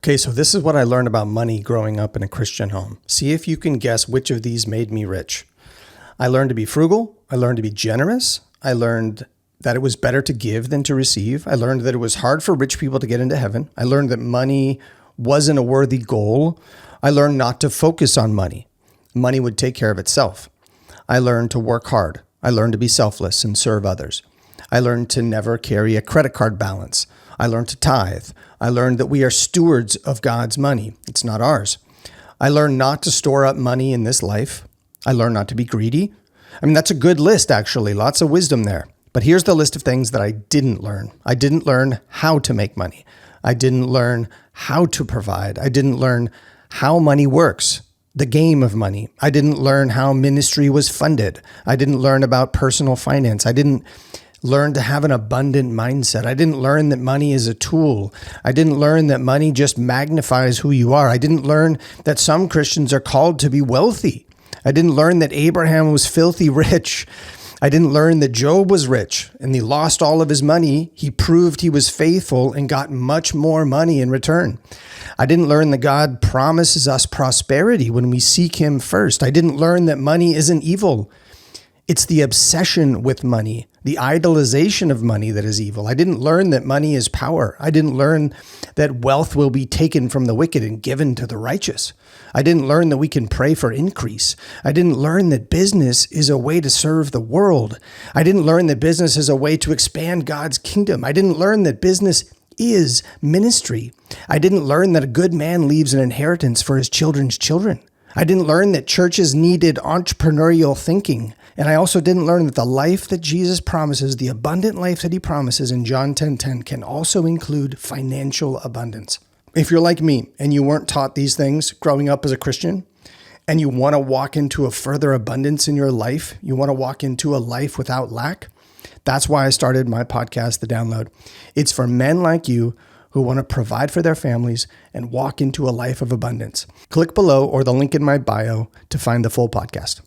Okay, so this is what I learned about money growing up in a Christian home. See if you can guess which of these made me rich. I learned to be frugal. I learned to be generous. I learned that it was better to give than to receive. I learned that it was hard for rich people to get into heaven. I learned that money wasn't a worthy goal. I learned not to focus on money. Money would take care of itself. I learned to work hard. I learned to be selfless and serve others. I learned to never carry a credit card balance. I learned to tithe. I learned that we are stewards of God's money. It's not ours. I learned not to store up money in this life. I learned not to be greedy. I mean, that's a good list, actually. Lots of wisdom there. But here's the list of things that I didn't learn. I didn't learn how to make money. I didn't learn how to provide. I didn't learn how money works, the game of money. I didn't learn how ministry was funded. I didn't learn about personal finance. I didn't learn to have an abundant mindset. I didn't learn that money is a tool. I didn't learn that money just magnifies who you are. I didn't learn that some Christians are called to be wealthy. I didn't learn that Abraham was filthy rich. I didn't learn that Job was rich and he lost all of his money. He proved he was faithful and got much more money in return. I didn't learn that God promises us prosperity when we seek him first. I didn't learn that money isn't evil. It's the obsession with money, the idolization of money that is evil. I didn't learn that money is power. I didn't learn that wealth will be taken from the wicked and given to the righteous. I didn't learn that we can pray for increase. I didn't learn that business is a way to serve the world. I didn't learn that business is a way to expand God's kingdom. I didn't learn that business is ministry. I didn't learn that a good man leaves an inheritance for his children's children. I didn't learn that churches needed entrepreneurial thinking. And I also didn't learn that the life that Jesus promises, the abundant life that he promises in John 10:10, can also include financial abundance. If you're like me and you weren't taught these things growing up as a Christian, and you want to walk into a further abundance in your life, you want to walk into a life without lack, that's why I started my podcast, The Download. It's for men like you who want to provide for their families and walk into a life of abundance. Click below or the link in my bio to find the full podcast.